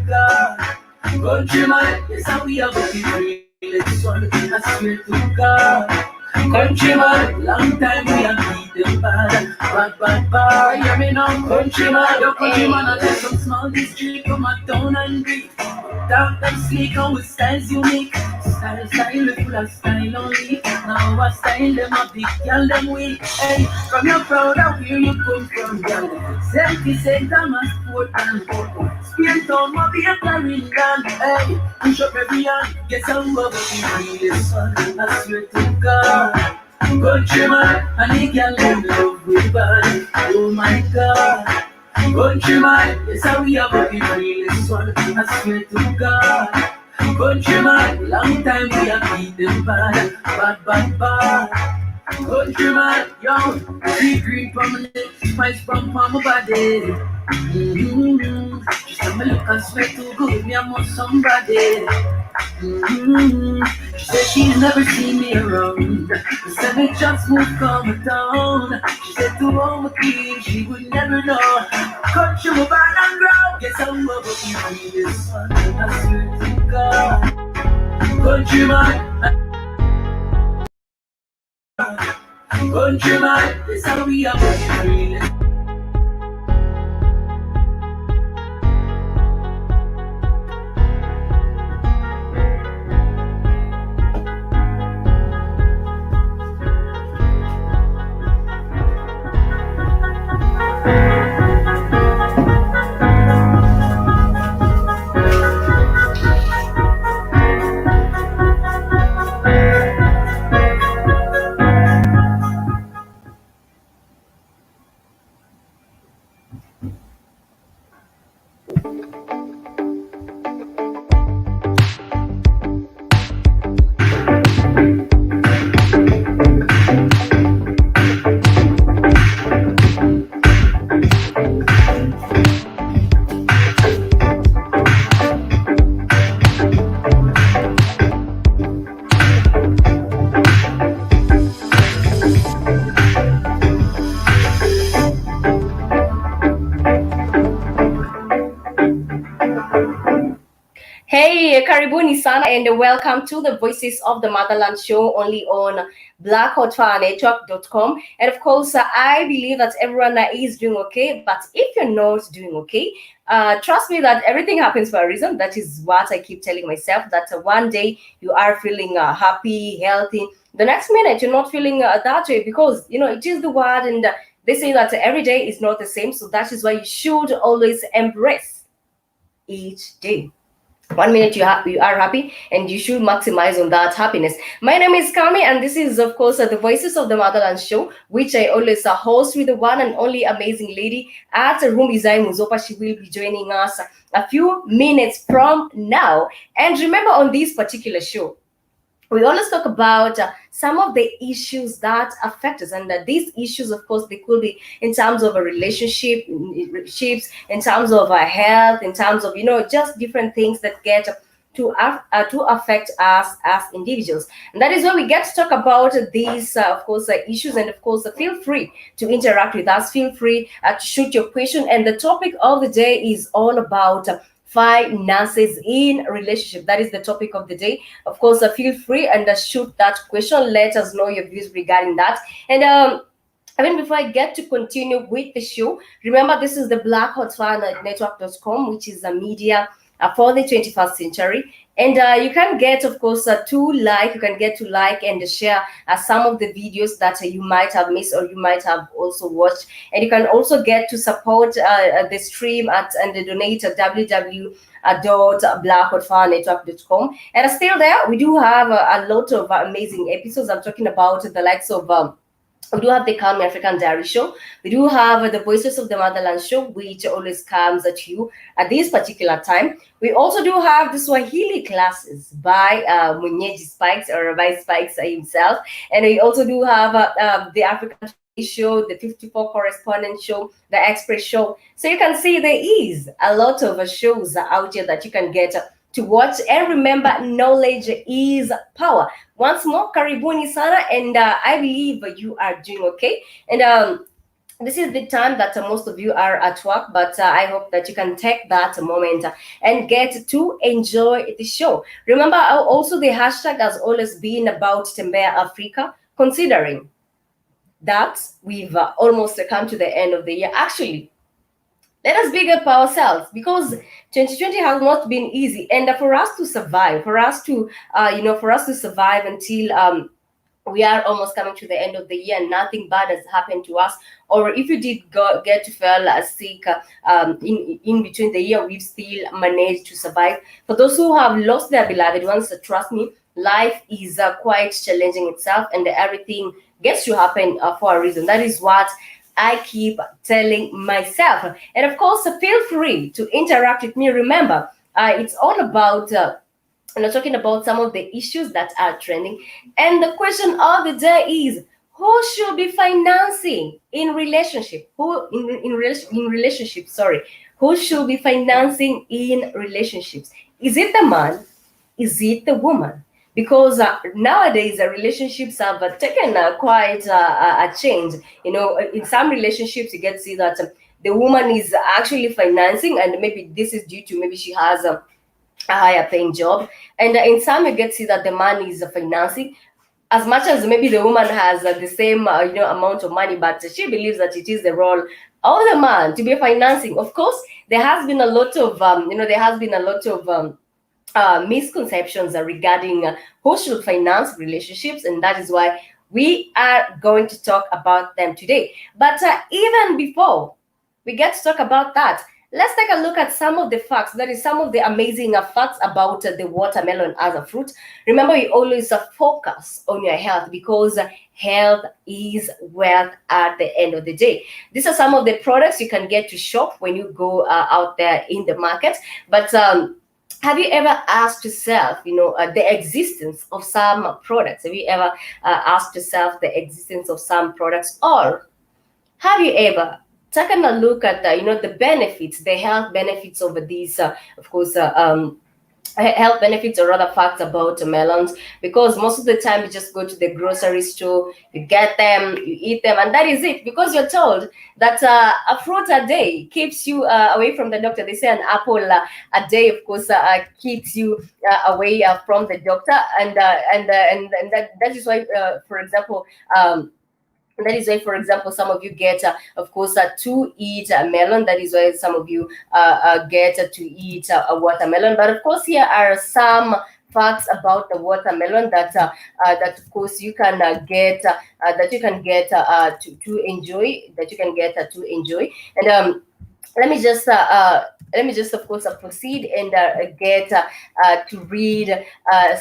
God. Countryman, yes, how we have a people. This one, I swear to God. Countryman, long time we have beat them bad. Bad. Hear me now, countryman. Your countryman, I let some small district come a town and beat. Dark them sleek and with styles unique. Style, we full of style only. Now our style, them a big girl, them weak. Hey, from your proud of where you come from, girl. 70 cent a mass sport and Spain town, my be a carrying down. Hey, push up every hand, guess how we over the realest one. I swear to God. Countryman, and he can live love with body. Oh my God. Countryman, yes, how we have a the realest one. I swear to God. Countryman, long time we have beat them bad. Countryman, yo, green from my lips, spice from my body. She said me look and swear too good, me I want somebody. She said she's never seen me around. She said me just move come down. She said to all my kids she would never know. Country my band and ground. Guess I'm over the this one. I swear to God. Countryman, this how we are really. Hey, karibuni sana and welcome to the Voices of the Motherland show only on blackhotfirenetwork.com. And of course, I believe that everyone is doing okay, but if you're not doing okay, trust me that everything happens for a reason. That is what I keep telling myself, that one day you are feeling happy, healthy. The next minute you're not feeling that way because, you know, it is the word and they say that every day is not the same. So that is why you should always embrace each day. 1 minute you are happy and you should maximize on that happiness. My name is Kami and this is of course the Voices of the Motherland show, which I always host with the one and only amazing lady at Rumizai Muzopa. She will be joining us a few minutes from now. And remember, on this particular show we always talk about some of the issues that affect us, and these issues, of course, they could be in terms of a relationship, in terms of our health, in terms of, you know, just different things that get to affect us as individuals. And that is why we get to talk about these, of course, issues. And of course, feel free to interact with us. Feel free to shoot your question. And the topic of the day is all about finances in relationship. That is the topic of the day. Of course, feel free and shoot that question. Let us know your views regarding that. And I mean, before I get to continue with the show, remember this is the blackhotfirenetwork.com, which is a media for the 21st century. And you can get, of course, you can get to like and share some of the videos that you might have missed or you might have also watched. And you can also get to support the stream and donate at www.blackhotfirenetwork.com. And still there, we do have a lot of amazing episodes. I'm talking about the likes of we do have the Calm African Diary show. We do have the Voices of the Motherland show, which always comes at you at this particular time. We also do have the Swahili classes by Munyeji Spikes, or by Spikes himself. And we also do have the African show, the 54 correspondent show, the Express show. So you can see there is a lot of shows out here that you can get to watch. And remember, knowledge is power. Once more, karibuni sana, and I believe you are doing okay. And this is the time that most of you are at work, but I hope that you can take that moment and get to enjoy the show. Remember, also the hashtag has always been about Tembea Africa, considering that we've almost come to the end of the year. Actually, let us big up ourselves, because 2020 has not been easy, and for us to survive, for us to survive until we are almost coming to the end of the year and nothing bad has happened to us, or if you did get to feel sick in between the year, we've still managed to survive. For those who have lost their beloved ones, trust me, life is quite challenging itself, and everything gets to happen for a reason. That is what I keep telling myself. And of course, feel free to interact with me. Remember, it's all about talking about some of the issues that are trending. And the question of the day is, who should be financing in relationship? In relationships? Sorry, who should be financing in relationships? Is it the man? Is it the woman? Because nowadays relationships have taken quite a change. In some relationships you get to see that the woman is actually financing, and maybe this is due to maybe she has a higher paying job, and in some you get to see that the man is financing, as much as maybe the woman has the same amount of money, but she believes that it is the role of the man to be financing. Of course, there has been a lot of misconceptions regarding who should finance relationships, and that is why we are going to talk about them today. But even before we get to talk about that, let's take a look at some of the facts. That is, some of the amazing facts about the watermelon as a fruit. Remember, we always focus on your health, because health is wealth at the end of the day. These are some of the products you can get to shop when you go out there in the market. But have you ever asked yourself, the existence of some products? Have you ever asked yourself the existence of some products? Or have you ever taken a look at the benefits, the health benefits of these, of course, health benefits or other facts about melons? Because most of the time you just go to the grocery store, you get them, you eat them, and that is it, because you're told that a fruit a day keeps you away from the doctor. They say an apple a day, of course, keeps you away from the doctor, and that is why, for example, that is why, for example, some of you get, of course, to eat a melon. That is why some of you get to eat a watermelon. But of course, here are some facts about the watermelon that of course you can get to enjoy. That you can get to enjoy. And let me just of course proceed and get to read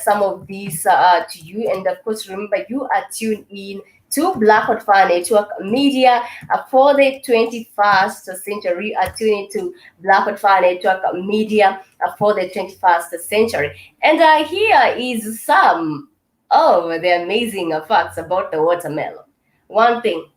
some of these to you. And of course, remember, you are tuned in to Black Hot Fire Network Media for the 21st century. Tuning to Black Hot Fire Network Media for the 21st century. And here is some of the amazing facts about the watermelon. One thing,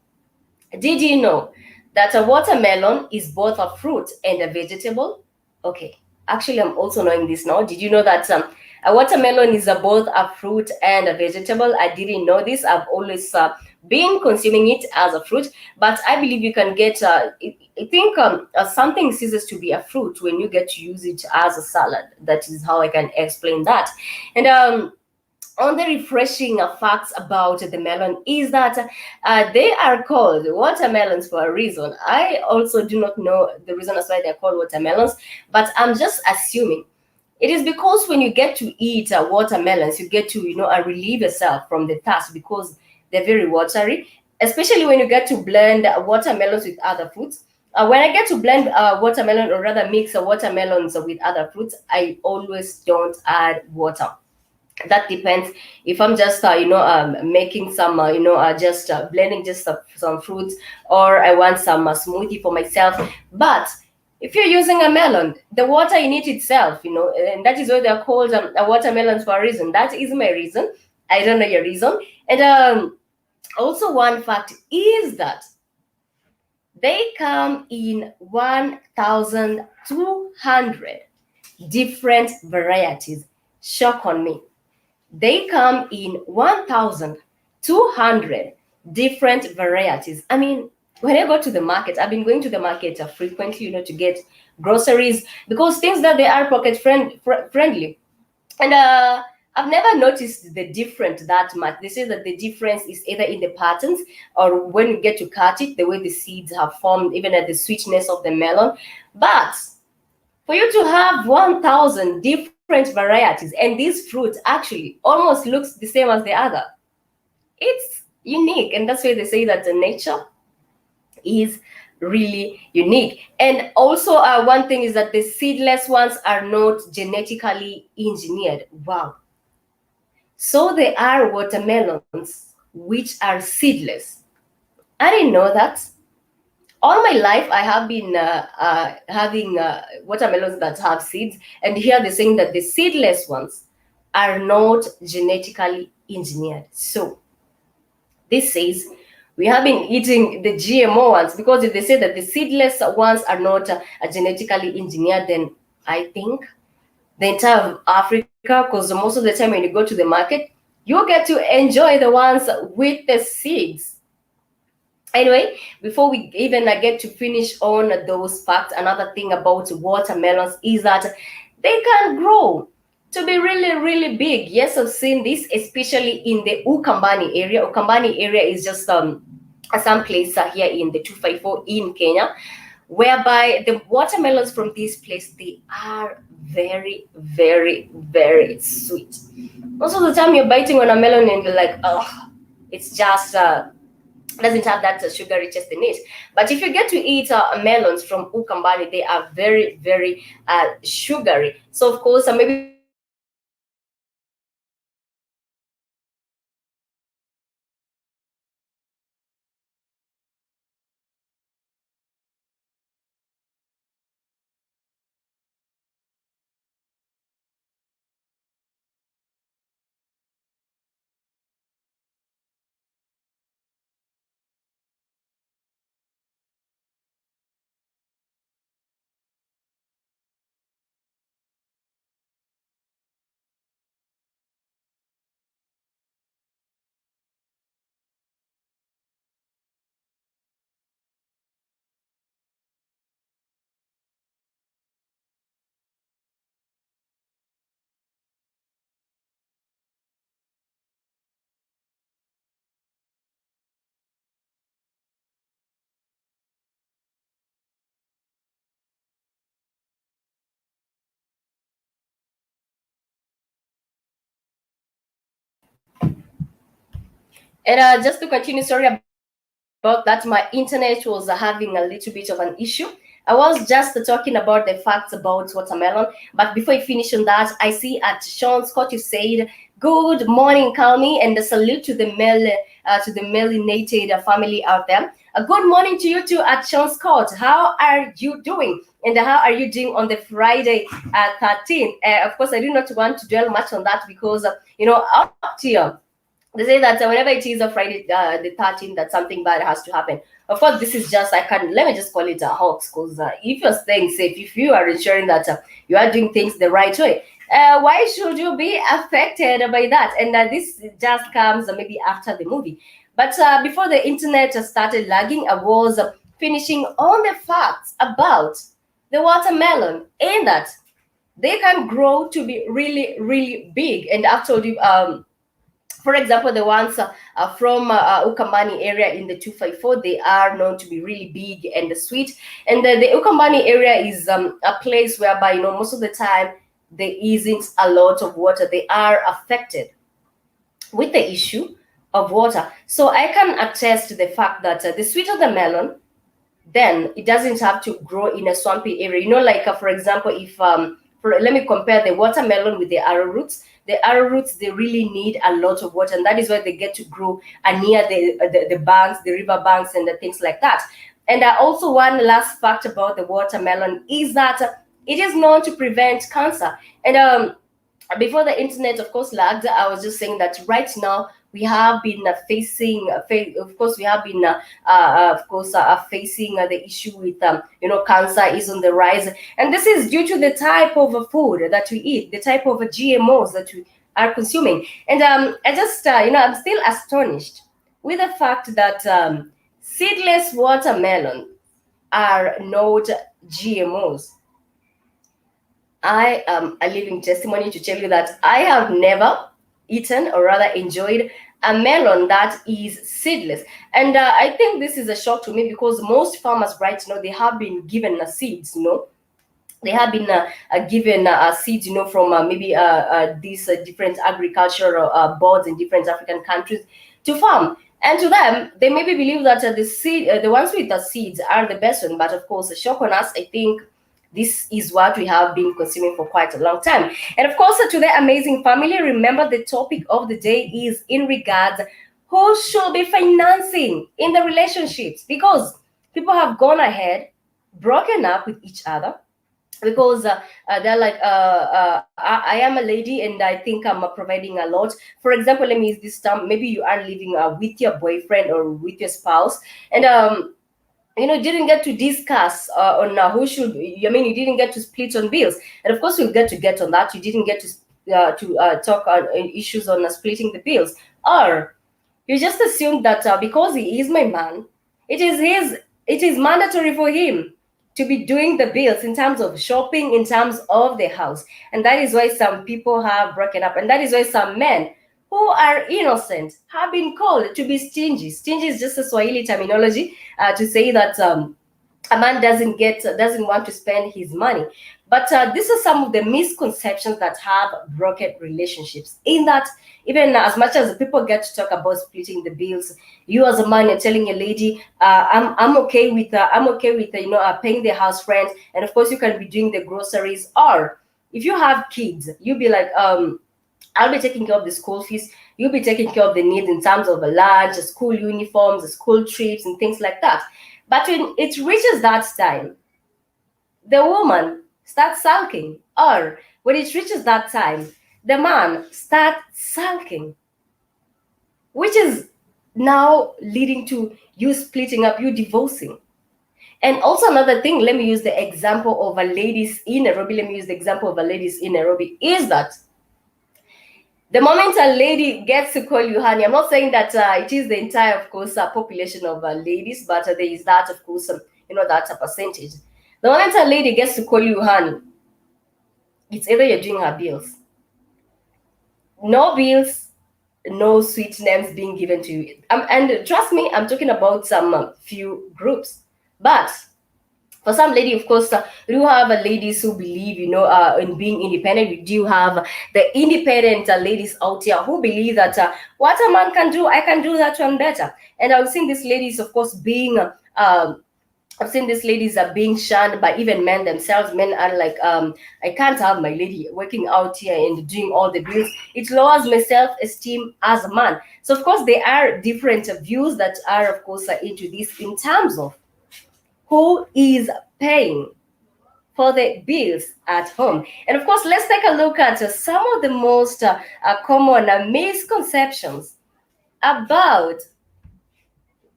did you know that a watermelon is both a fruit and a vegetable? Okay, actually, I'm also knowing this now. Did you know that a watermelon is both a fruit and a vegetable? I didn't know this. I've always been consuming it as a fruit, but I believe you can get, I think something ceases to be a fruit when you get to use it as a salad. That is how I can explain that. And on the refreshing facts about the melon is that they are called watermelons for a reason. I also do not know the reason as why they're called watermelons, but I'm just assuming it is because when you get to eat watermelons, you get to relieve yourself from the thirst, because they're very watery, especially when you get to blend watermelons with other fruits. When I get to blend watermelon, or rather mix watermelons with other fruits, I always don't add water. That depends if I'm just making some just blending just some fruits, or I want some smoothie for myself. But if you're using a melon, the water in it itself, and that is why they're called watermelons for a reason. That is my reason. I don't know your reason. And also, one fact is that they come in 1,200 different varieties. Shock on me. They come in 1,200 different varieties. I mean, when I go to the market, I've been going to the market frequently, to get groceries, because things that they are pocket friendly. And I've never noticed the difference that much. They say that the difference is either in the patterns, or when you get to cut it, the way the seeds have formed, even at the sweetness of the melon. But for you to have 1,000 different varieties, and this fruit actually almost looks the same as the other, it's unique. And that's why they say that the nature is really unique. And also, one thing is that the seedless ones are not genetically engineered. Wow. So there are watermelons which are seedless. I didn't know that. All my life, I have been having watermelons that have seeds, and here they're saying that the seedless ones are not genetically engineered. So this says we have been eating the GMO ones, because if they say that the seedless ones are not genetically engineered, then I think the entire Africa, because most of the time when you go to the market, you get to enjoy the ones with the seeds. Anyway, before we even get to finish on those facts, another thing about watermelons is that they can grow to be really, really big. Yes, I've seen this, especially in the Ukambani area. Ukambani area is just some place here in the 254 in Kenya, whereby the watermelons from this place, they are very, very, very sweet. Most of the time you're biting on a melon and you're like, oh, it's just doesn't have that sugar richness in it. But if you get to eat melons from Ukambani, they are very, very sugary. So of course, maybe for those who are listening to this podcast, if you get to eat melons from Ukambani, they are very, very sugary. And just to continue, sorry about that, my internet was having a little bit of an issue. I was just talking about the facts about watermelon, but before I finish on that, I see at Sean Scott, you said, "Good morning, Calmy," and a salute to the melanated family out there. A good morning to you too at Sean Scott. How are you doing? And how are you doing on the Friday 13th? Of course, I do not want to dwell much on that, because up to you. They say that whenever it is a Friday the 13th, that something bad has to happen. Of course, this is just, let me just call it a hoax, because if you're staying safe, if you are ensuring that you are doing things the right way, why should you be affected by that? And this just comes maybe after the movie. But before the internet started lagging, I was finishing on the facts about the watermelon, in that they can grow to be really, really big. And I've told you, for example, the ones from Ukambani area in the 254, they are known to be really big and sweet. And the Ukambani area is a place whereby, most of the time there isn't a lot of water. They are affected with the issue of water. So I can attest to the fact that the sweeter the melon, then it doesn't have to grow in a swampy area. Like for example, if let me compare the watermelon with the arrowroots. The arrowroots, they really need a lot of water, and that is why they get to grow near the banks, the river banks, and the things like that. And also, one last fact about the watermelon is that it is known to prevent cancer. And before the internet, of course, lagged, I was just saying that right now we have been facing, of course, we have been, facing the issue with, cancer is on the rise. And this is due to the type of food that we eat, the type of GMOs that we are consuming. And I just, I'm still astonished with the fact that Seedless watermelon are not GMOs. I am a living testimony to tell you that I have never eaten or rather enjoyed a melon that is seedless. And I think this is a shock to me because most farmers right now, they have been given seeds, they have been given seeds, from maybe these different agricultural boards in different African countries to farm. And to them, they maybe believe that the ones with the seeds are the best one. But of course, a shock on us, I think this is what we have been consuming for quite a long time. And of course, to the amazing family, remember the topic of the day is in regards who should be financing in the relationships, because people have gone ahead, broken up with each other because they're like I am a lady and I think I'm providing a lot. For example, let me use this term. Maybe you are living with your boyfriend or with your spouse, and didn't get to discuss on who should, I mean, you didn't get to split on bills. And of course, we'll get on that. You didn't get to talk on issues on splitting the bills, or you just assumed that because he is my man, it is mandatory for him to be doing the bills in terms of shopping, in terms of the house. And that is why some people have broken up. And that is why some men who are innocent have been called to be stingy. Stingy is just a Swahili terminology to say that a man doesn't want to spend his money. But these are some of the misconceptions that have broken relationships. In that, even as much as people get to talk about splitting the bills, you as a man, you're telling a lady, I'm okay with paying the house rent, and of course you can be doing the groceries. Or if you have kids, you'll be like, I'll be taking care of the school fees. You'll be taking care of the needs in terms of the lunch, the school uniforms, the school trips, and things like that. But when it reaches that time, the woman starts sulking. Or when it reaches that time, the man starts sulking, which is now leading to you splitting up, you divorcing. And also another thing, let me use the example of a ladies in Nairobi. Is that the moment a lady gets to call you honey, I'm not saying that it is the entire, of course, population of ladies, but there is that, of course, that's a percentage. The moment a lady gets to call you honey, it's either you're doing her bills. No bills, no sweet names being given to you. And trust me, I'm talking about some few groups. But for some lady, of course, we do have ladies who believe, in being independent. We do have the independent ladies out here who believe that what a man can do, I can do that one better. And I've seen these ladies, of course, being being shunned by even men themselves. Men are like, I can't have my lady working out here and doing all the bills. It lowers my self-esteem as a man. So, of course, there are different views that are, of course, into this in terms of who is paying for the bills at home. And of course, let's take a look at some of the most common misconceptions about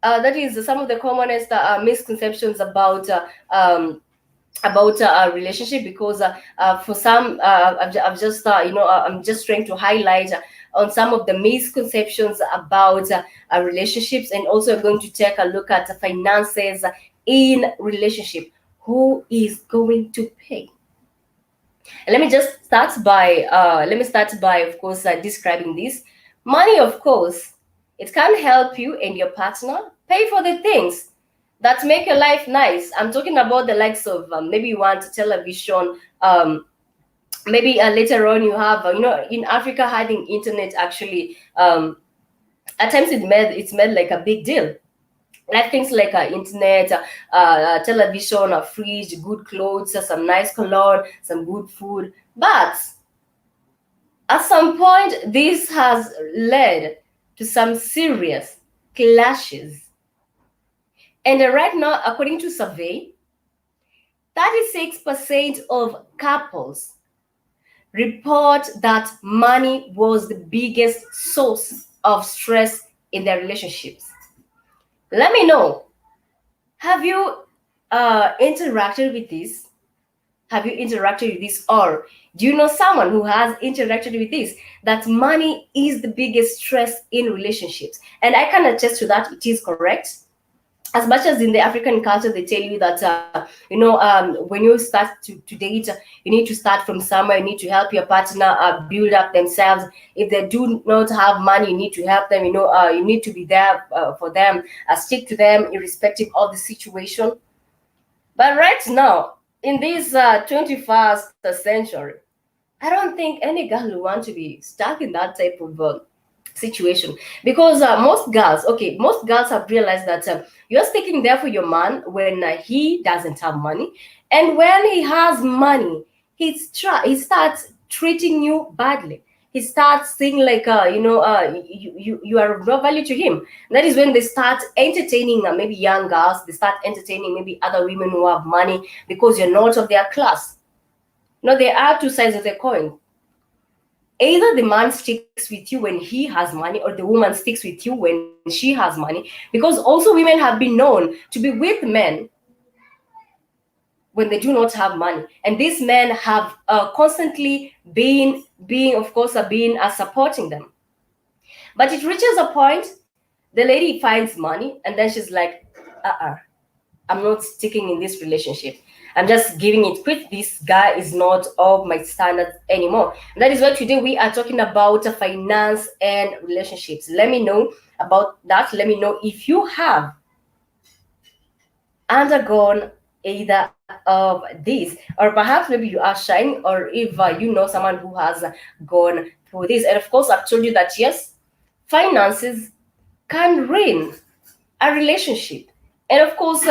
that is some of the commonest misconceptions about a relationship, because for some I'm just trying to highlight on some of the misconceptions about relationships, and also going to take a look at finances in relationship. Who is going to pay? And let me start by of course describing this. Money, of course, it can help you and your partner pay for the things that make your life nice. I'm talking about the likes of maybe you want television, maybe later on you have in Africa, having internet actually at times it's made like a big deal. Like things like internet, television, a fridge, good clothes, some nice cologne, some good food. But at some point, this has led to some serious clashes. And right now, according to survey, 36% of couples report that money was the biggest source of stress in their relationships. Let me know, have you interacted with this? Have you interacted with this? Or do you know someone who has interacted with this? That money is the biggest stress in relationships. And I can attest to that. It is correct. as much as in the African culture, they tell you that, when you start to date, you need to start from somewhere. You need to help your partner build up themselves. If they do not have money, you need to help them. You need to be there for them, stick to them, irrespective of the situation. But right now, in this 21st century, I don't think any girl will want to be stuck in that type of situation, because most girls have realized that you're sticking there for your man when he doesn't have money, and when he has money, he starts treating you badly. He starts saying like, you are of no value to him. That is when they start entertaining maybe young girls. They start entertaining maybe other women who have money because you're not of their class. No, there are two sides of the coin. Either the man sticks with you when he has money, or the woman sticks with you when she has money, because also women have been known to be with men when they do not have money, and these men have constantly been supporting them. But it reaches a point, the lady finds money, and then she's like, I'm not sticking in this relationship. I'm just giving it quit. This guy is not of my standards anymore. And that is why today we are talking about finance and relationships. Let me know about that. Let me know if you have undergone either of these, or perhaps maybe you are shy, or if you know someone who has gone through this. And of course, I've told you that yes, finances can ruin a relationship. And of course,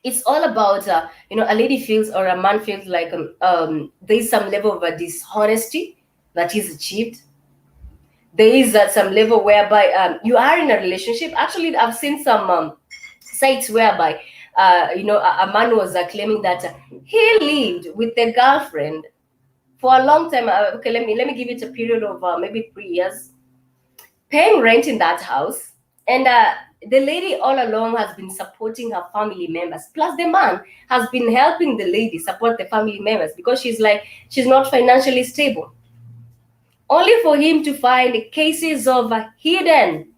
it's all about a lady feels, or a man feels like there's some level of dishonesty that is achieved. There is some level whereby you are in a relationship. Actually, I've seen some sites whereby a man was claiming that he lived with a girlfriend for a long time. Okay, let me give it a period of maybe 3 years, paying rent in that house, and the lady all along has been supporting her family members. Plus, the man has been helping the lady support the family members because she's not financially stable. Only for him to find cases of hidden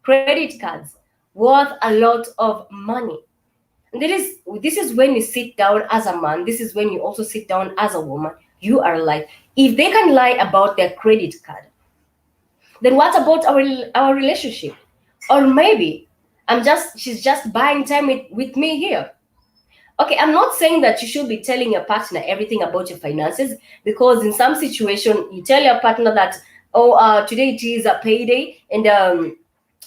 credit cards worth a lot of money. And this is when you sit down as a man. This is when you also sit down as a woman. You are like, if they can lie about their credit card, then what about our relationship? Or maybe she's just buying time with me here. Okay, I'm not saying that you should be telling your partner everything about your finances, because in some situation you tell your partner that, today it is a payday, and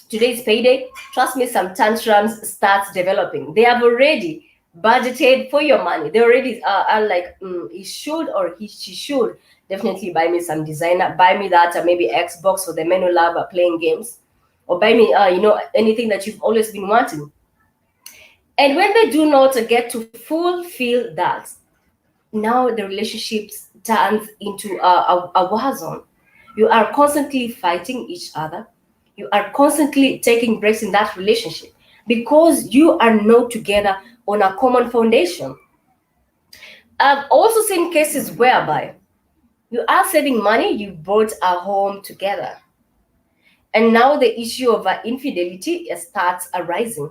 today's payday, trust me, some tantrums starts developing. They have already budgeted for your money. They already are like, he should, or she should definitely buy me some designer, buy me that maybe Xbox for the men who love playing games, or buy me anything that you've always been wanting. And when they do not get to fulfill that, now the relationship turns into a war zone. You are constantly fighting each other. You are constantly taking breaks in that relationship because you are not together on a common foundation. I've also seen cases whereby you are saving money, you bought a home together, and now the issue of infidelity starts arising.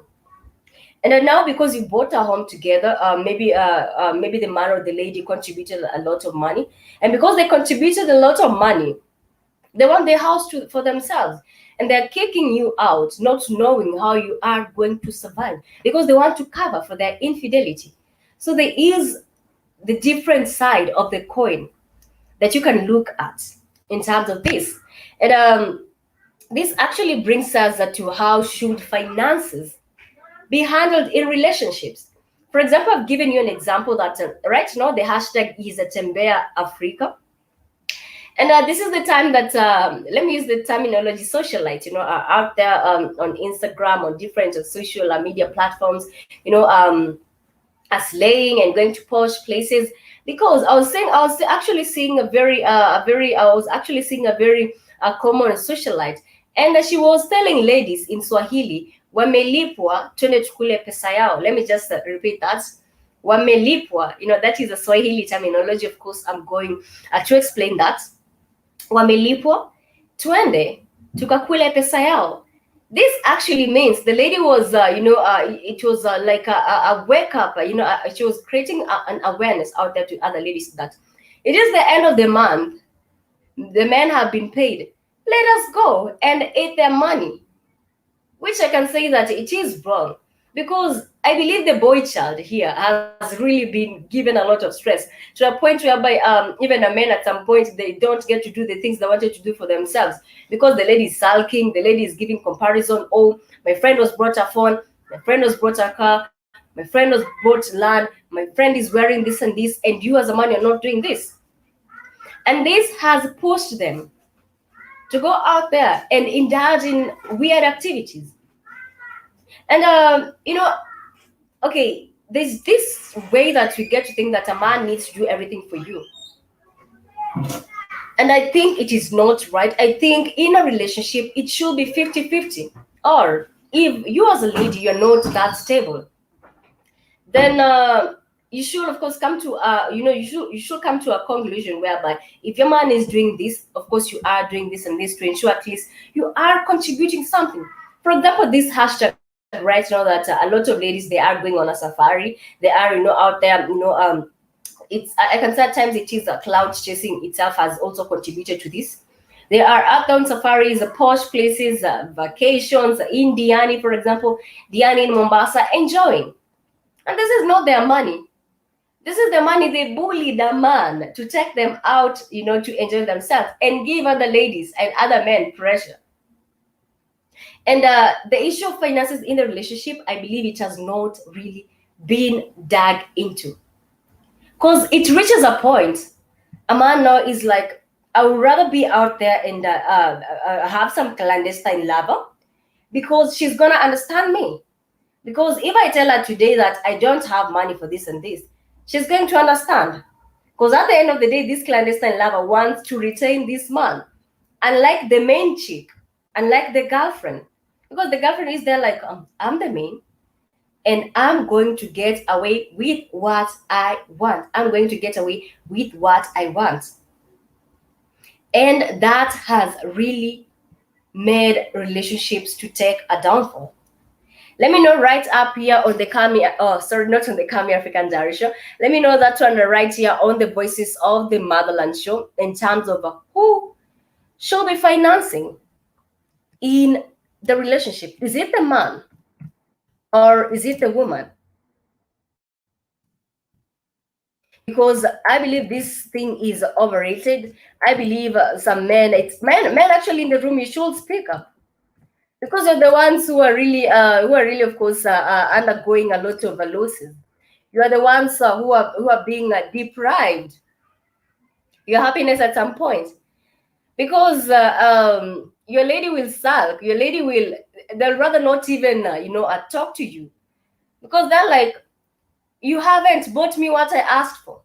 And then now, because you bought a home together, maybe the man or the lady contributed a lot of money, and because they contributed a lot of money, they want their house for themselves, and they're kicking you out, not knowing how you are going to survive, because they want to cover for their infidelity. So there is the different side of the coin that you can look at in terms of this. And this actually brings us to how should finances be handled in relationships. For example, I've given you an example that right now the hashtag is Tembea Africa. And this is the time that, let me use the terminology, socialite, out there on Instagram, on different social media platforms, are slaying and going to posh places. Because I was actually seeing a very common socialite, and she was telling ladies in Swahili, wamelipwa twende tukule pesa yao. Let me just repeat that. Wamelipwa, that is a Swahili terminology. Of course, I'm going to explain that. Wamelipwa twende tukakule pesa yao. This actually means the lady was, it was like a wake up, she was creating an awareness out there to other ladies that it is the end of the month, the men have been paid, let us go and eat their money, which I can say that it is wrong, because I believe the boy child here has really been given a lot of stress to a point whereby even a man at some point they don't get to do the things they wanted to do for themselves because the lady is sulking, the lady is giving comparison. Oh, my friend was brought a phone, my friend was brought a car, my friend was brought land, my friend is wearing this and this, and you as a man you're not doing this. And this has pushed them to go out there and indulge in weird activities. And okay, there's this way that we get to think that a man needs to do everything for you. And I think it is not right. I think in a relationship, it should be 50-50. Or if you as a lady, you're not that stable, then you should of course come to you should come to a conclusion whereby if your man is doing this, of course you are doing this and this to ensure at least you are contributing something. For example, this hashtag right now that a lot of ladies, they are going on a safari, they are out there, I can say at times it is a cloud chasing itself has also contributed to this. They are out on safaris, posh places, vacations in Diani, for example, Diani in Mombasa, enjoying. And this is not their money. This is the money they bullied a man to take them out, to enjoy themselves and give other ladies and other men pressure. And the issue of finances in the relationship, I believe it has not really been dug into. Because it reaches a point, a man now is like, I would rather be out there and have some clandestine lover because she's going to understand me. Because if I tell her today that I don't have money for this and this, she's going to understand. Because at the end of the day, this clandestine lover wants to retain this man. Unlike the main chick, unlike the girlfriend. Because the girlfriend is there like, I'm the main, and I'm going to get away with what I want. I'm going to get away with what I want. And that has really made relationships to take a downfall. Let me know right up here on the Kami, oh, sorry, not on the Kami African Diary Show. Let me know that one right here on the Voices of the Motherland Show in terms of who should be financing in the relationship. Is it the man or is it the woman? Because I believe this thing is overrated. I believe some men, it's men actually in the room, you should speak up because you're the ones who are really, of course, undergoing a lot of losses. You are the ones who are being deprived your happiness at some point because your lady will sulk. Your lady will, they'll rather not even talk to you because they're like, you haven't bought me what I asked for.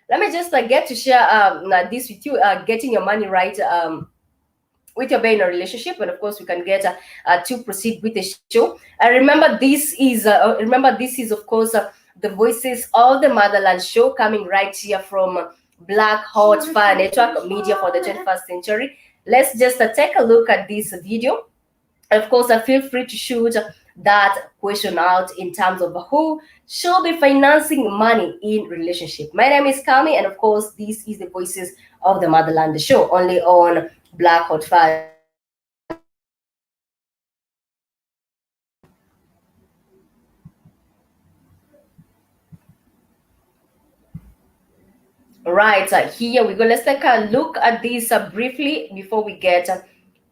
Let me just get to share this with you, getting your money right with your being in a relationship, and of course we can get to proceed with the show. Remember this is of course the Voices of the Motherland Show, coming right here from Black Hot Fire Network Media for the 21st century. Let's just take a look at this video. Of course, feel free to shoot that question out in terms of who should be financing money in relationship. My name is Kami, and of course, this is the Voices of the Motherland Show, only on Black Hot Fire Network Media for the 21st century. Right, here we go. Let's take a look at this briefly before we get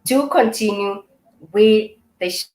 to continue with the show.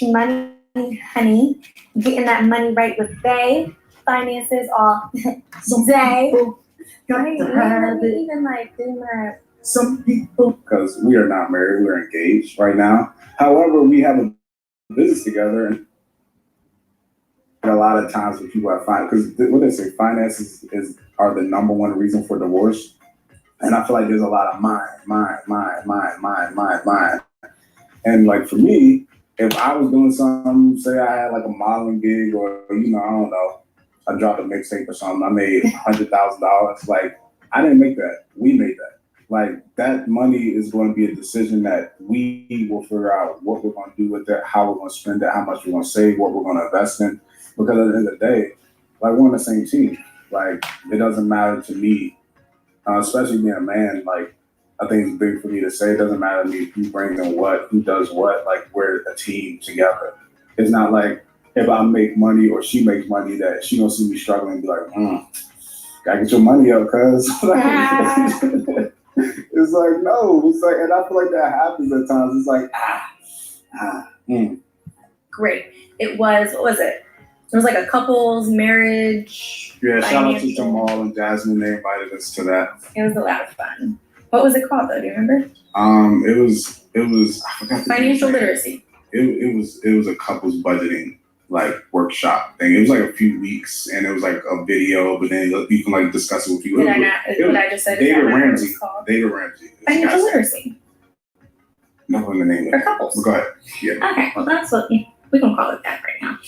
money, honey, getting that money right with Bay, finances all day. Even like do my some people, because we are not married, we're engaged right now. However, we have a business together, and a lot of times when people have because what they say, finances are the number one reason for divorce. And I feel like there's a lot of mine. And like for me, if I was doing something, say I had like a modeling gig or, I don't know, I dropped a mixtape or something, I made $100,000. Like, I didn't make that. We made that. Like, that money is going to be a decision that we will figure out what we're going to do with it, how we're going to spend it, how much we're going to save, what we're going to invest in. Because at the end of the day, like, we're on the same team. Like, it doesn't matter to me, especially being a man, like, I think it's big for me to say. It doesn't matter to me who brings in what, who does what. Like, we're a team together. It's not like if I make money or she makes money that she don't see me struggling and be like, gotta get your money up, cuz. It's like, no. It's like, and I feel like that happens at times. It's like, Great. It was, what was it? It was like a couple's marriage. Yeah, shout out to Jamal and Jasmine. They invited us to that. It was a lot of fun. What was it called though? Do you remember? It was I forgot the financial literacy. It was a couples budgeting like workshop thing. It was like a few weeks and it was like a video, but then you can like discuss it with people. Did I not? What I just said? David Ramsey. David Ramsey. Financial literacy. No, the name for couples. Well, go ahead. Yeah. Okay. Well, that's what we can call it that right now.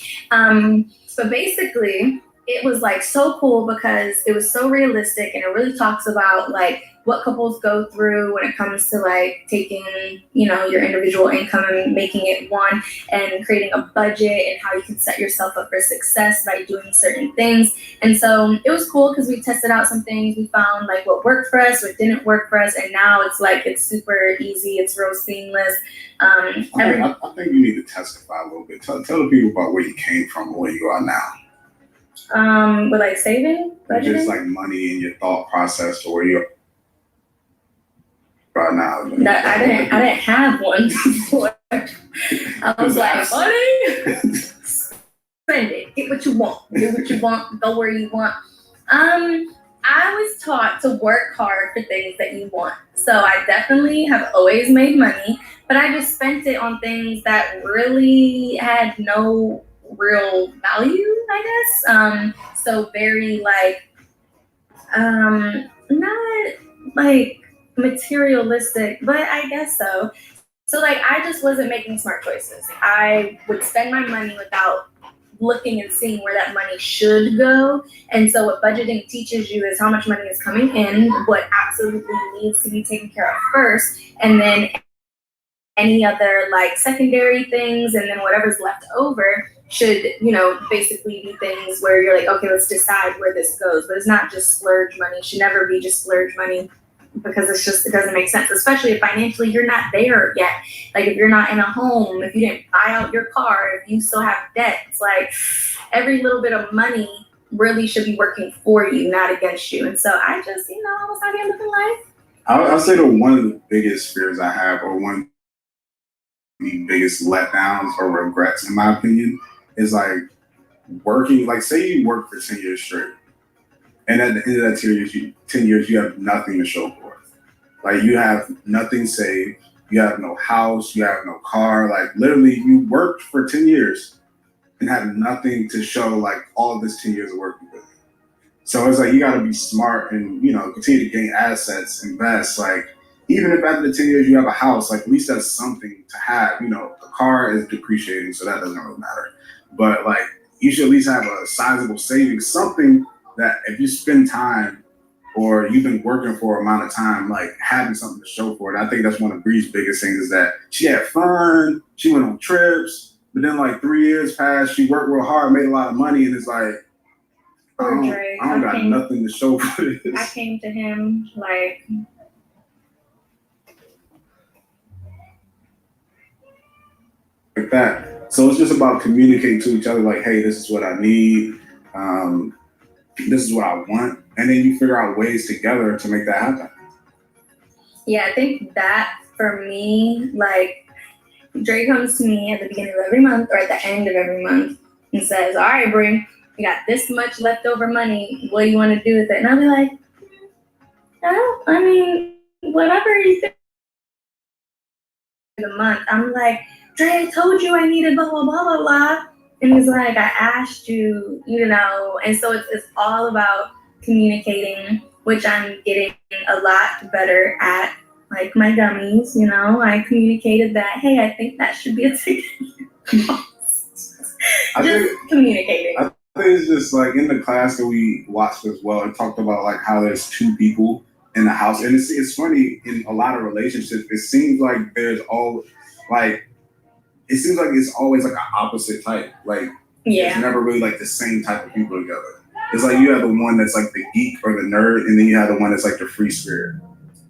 So basically, it was like so cool because it was so realistic and it really talks about like what couples go through when it comes to like taking, your individual income and making it one and creating a budget and how you can set yourself up for success by doing certain things. And so it was cool because we tested out some things. We found like what worked for us, what didn't work for us. And now it's like, it's super easy. It's real seamless. I think you need to testify a little bit. Tell the people about where you came from and where you are now. With like saving, budgeting? Just like money and your thought process or where you're right now. I didn't have one before. I was like, money, spend it, get what you want, do what you want, go where you want. I was taught to work hard for things that you want. So I definitely have always made money, but I just spent it on things that really had no real value, I guess. So very like, not like materialistic, but I guess so. So like, I just wasn't making smart choices. I would spend my money without looking and seeing where that money should go. And so what budgeting teaches you is how much money is coming in, what absolutely needs to be taken care of first, and then any other like secondary things, and then whatever's left over should, basically be things where you're like, okay, let's decide where this goes. But it's not just splurge money. It should never be just splurge money because it doesn't make sense, especially if financially you're not there yet. Like if you're not in a home, if you didn't buy out your car, if you still have debt, it's like every little bit of money really should be working for you, not against you. And so I just, I was out here living life. I'll say that one of the biggest fears I have, or one of the biggest letdowns or regrets, in my opinion, is like working, like say you work for 10 years straight. And at the end of that 10 years, you have nothing to show for it. Like you have nothing saved. You have no house. You have no car. Like literally you worked for 10 years and have nothing to show like all of this 10 years of working with. So it's like, you got to be smart and, continue to gain assets, invest. Like even if after the 10 years you have a house, like at least that's something to have. The car is depreciating, so that doesn't really matter. But like you should at least have a sizable savings, something that if you spend time or you've been working for an amount of time, like having something to show for it. I think that's one of Bree's biggest things is that she had fun, she went on trips, but then like 3 years passed, she worked real hard, made a lot of money, and it's like, I don't got nothing to show for this. I came to him like that. So it's just about communicating to each other like, hey, this is what I need. This is what I want. And then you figure out ways together to make that happen. Yeah, I think that for me, like, Dre comes to me at the beginning of every month or at the end of every month and says, "All right, Brie, you got this much leftover money. What do you want to do with it?" And I'll be like, "Oh, I mean, whatever you think." The month, I'm like, "Dre, I told you I needed blah blah blah blah blah," and he's like, "I asked you, you know." And so it's all about communicating, which I'm getting a lot better at. Like my gummies, you know, I communicated that, hey, I think that should be a ticket. I Just think communicating. I think it's just like in the class that we watched as well. It talked about like how there's two people in the house, and it's funny in a lot of relationships. It seems like there's all like it seems like it's always like an opposite type. Like it's never really like the same type of people together. It's like you have the one that's like the geek or the nerd, and then you have the one that's like the free spirit.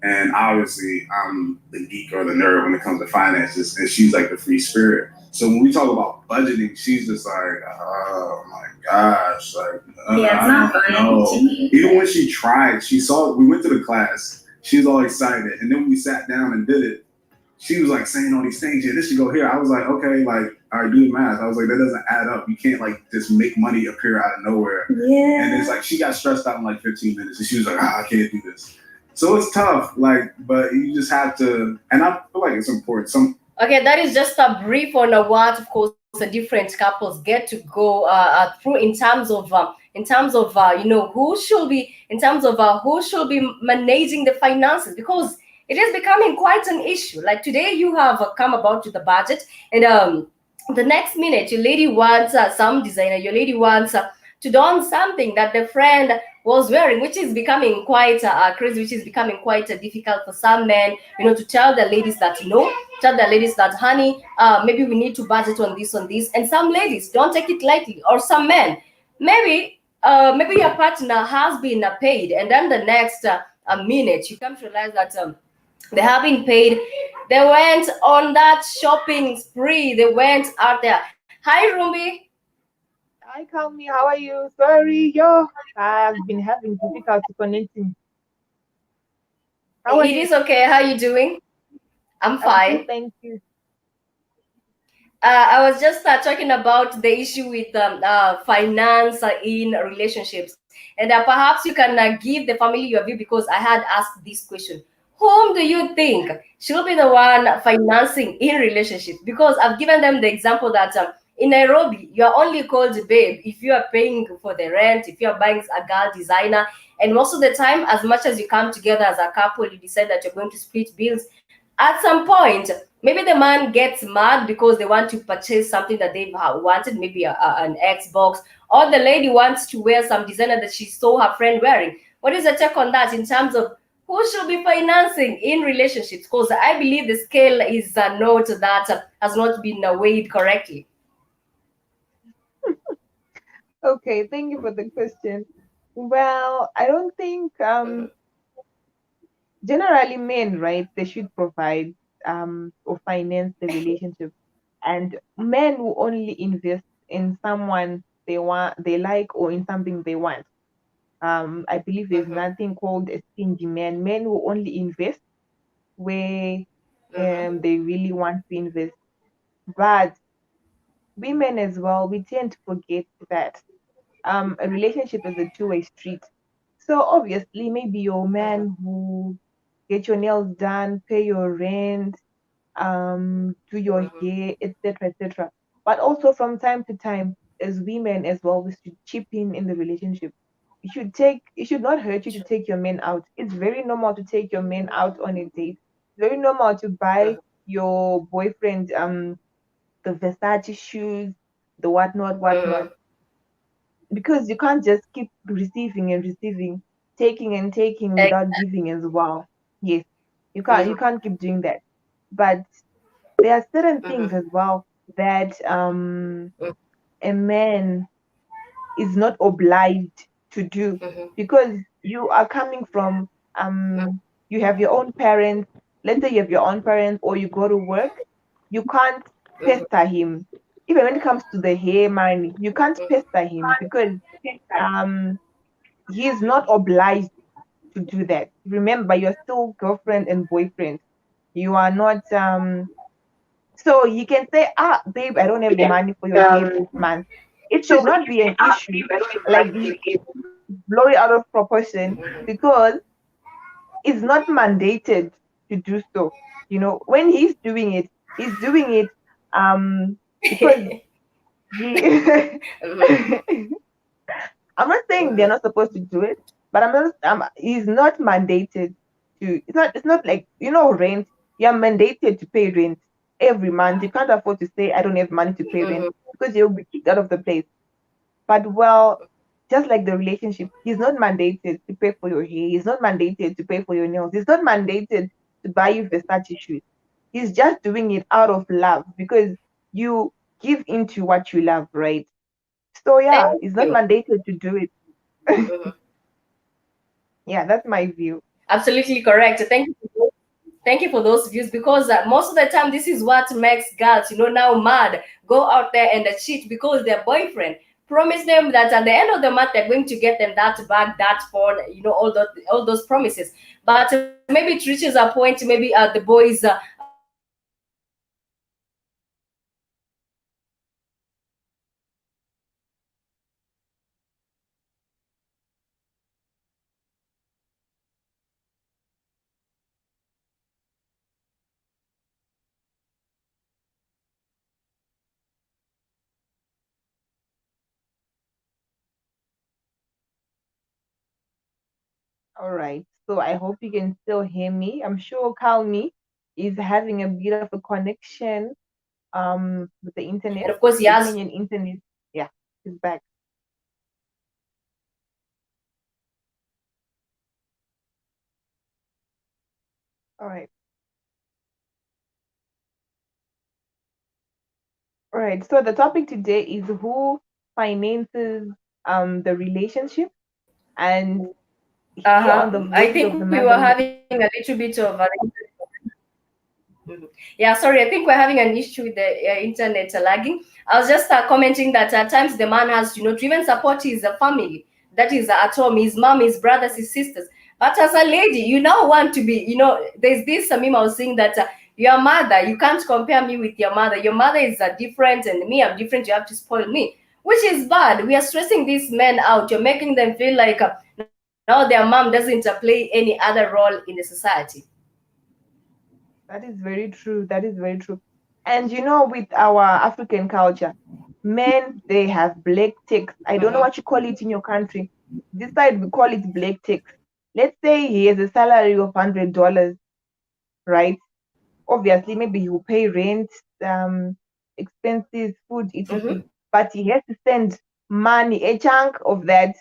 And obviously, I'm the geek or the nerd when it comes to finances, and she's like the free spirit. So when we talk about budgeting, she's just like, oh my gosh, like, Yeah, it's not fun. no. Even when she tried, we went to the class, she was all excited, and then when we sat down and did it, she was like saying all these things. Yeah, this should go here. I was like, okay, like, all right, do the math. I was like, that doesn't add up. You can't like just make money appear out of nowhere. Yeah. And it's like she got stressed out in like 15 minutes, and she was like, I can't do this. So it's tough, like, but you just have to, and I feel like it's important. Okay, that is just a brief on what, of course, the different couples get to go through in terms of you know, who should be managing the finances, because it is becoming quite an issue. Like today, you have come about to the budget, and the next minute, your lady wants some designer. Your lady wants to don something that the friend was wearing, which is becoming quite crazy, which is becoming quite difficult for some men, you know, to tell the ladies that, you know, tell the ladies that, honey, maybe we need to budget on this, and some ladies don't take it lightly, or some men, maybe your partner has been paid, and then the next minute you come to realize that they have been paid. They went on that shopping spree. They went out there. Hi, Rumbi. Hi, Kalmi. How are you? Sorry, I've been having difficulty connecting. How are It you? is okay. How are you doing? I'm I'm fine. good, thank you. I was just talking about the issue with finance in relationships, and perhaps you can give the family your view, because I had asked this question: whom do you think should be the one financing in relationships? Because I've given them the example that in Nairobi, you are only called babe if you are paying for the rent, if you are buying a girl designer, and most of the time, as much as you come together as a couple, you decide that you're going to split bills. At some point, maybe the man gets mad because they want to purchase something that they've wanted, maybe an Xbox, or the lady wants to wear some designer that she saw her friend wearing. What is the take on that in terms of who should be financing in relationships? Because I believe the scale is a note that has not been weighed correctly. Okay, thank you for the question. Well, I don't think generally men, right, they should provide or finance the relationship, and men will only invest in someone they like, or in something they want. I believe there's nothing called a stingy man. Men will only invest where they really want to invest. But women as well, we tend to forget that a relationship is a two-way street. So obviously, maybe your man who get your nails done, pay your rent, do your hair, etc., etc. But also from time to time, as women as well, we should chip in the relationship. It should not hurt you to take your men out. It's very normal to take your men out on a date. Very normal to buy your boyfriend the Versace shoes, the whatnot, because you can't just keep receiving and receiving, taking and taking without giving as well. Yes, you can't keep doing that. But there are certain things as well that a man is not obliged to do, because you are coming from you have your own parents. Let's say you have your own parents, or you go to work, you can't pester him. Even when it comes to the hair money, you can't pester him, because um he's not obliged to do that. Remember, you're still girlfriend and boyfriend. You are not So you can say, ah, babe, I don't have money for your hair this month. It should not be an issue. Like you blow it out of proportion because it's not mandated to do so. When he's doing it because he I'm not saying they're not supposed to do it, but he's not mandated to. It's not like rent. You're mandated to pay rent every month. You can't afford to say I don't have money to pay rent because you'll be kicked out of the place. But just like the relationship, he's not mandated to pay for your hair. He's not mandated to pay for your nails. He's not mandated to buy you Versace shoes. He's just doing it out of love because you give into what you love, right? So yeah, Thank it's not you. mandated to do it. Yeah, that's my view. Absolutely correct. Thank you for those views, because most of the time this is what makes girls, now mad, go out there and cheat because their boyfriend promised them that at the end of the month they're going to get them that bag, that phone, all those promises. But maybe it reaches a point, maybe the boys maybe reaches a point where they feel like they don't want to be they don't want to be All right. So I hope you can still hear me. I'm sure Calmi is having a bit of a connection with the internet, and of course he the has. Kenyan internet. Yeah, he's back. All right. All right. So the topic today is who finances the relationship, and here on the I voices of the think we man were that having a little bit of yeah, sorry, I think we're having an issue with the internet lagging. I was just commenting that at times the man has, to even support his family, that is at home, his mom, his brothers, his sisters. But as a lady, you now want to be, there's this meme I was saying that your mother, you can't compare me with your mother. Your mother is different and me, I'm different. You have to spoil me, which is bad. We are stressing these men out. You're making them feel like now their mom doesn't play any other role in the society. that is very true. That is very true. And with our African culture, men they have black ticks. I don't know Mhm. what you call it in your country. This side we call it black ticks. Let's say he has a salary of $100, right? Obviously, maybe he will pay rent, expenses, food, etc. Mhm. But he has to send money, a chunk of that,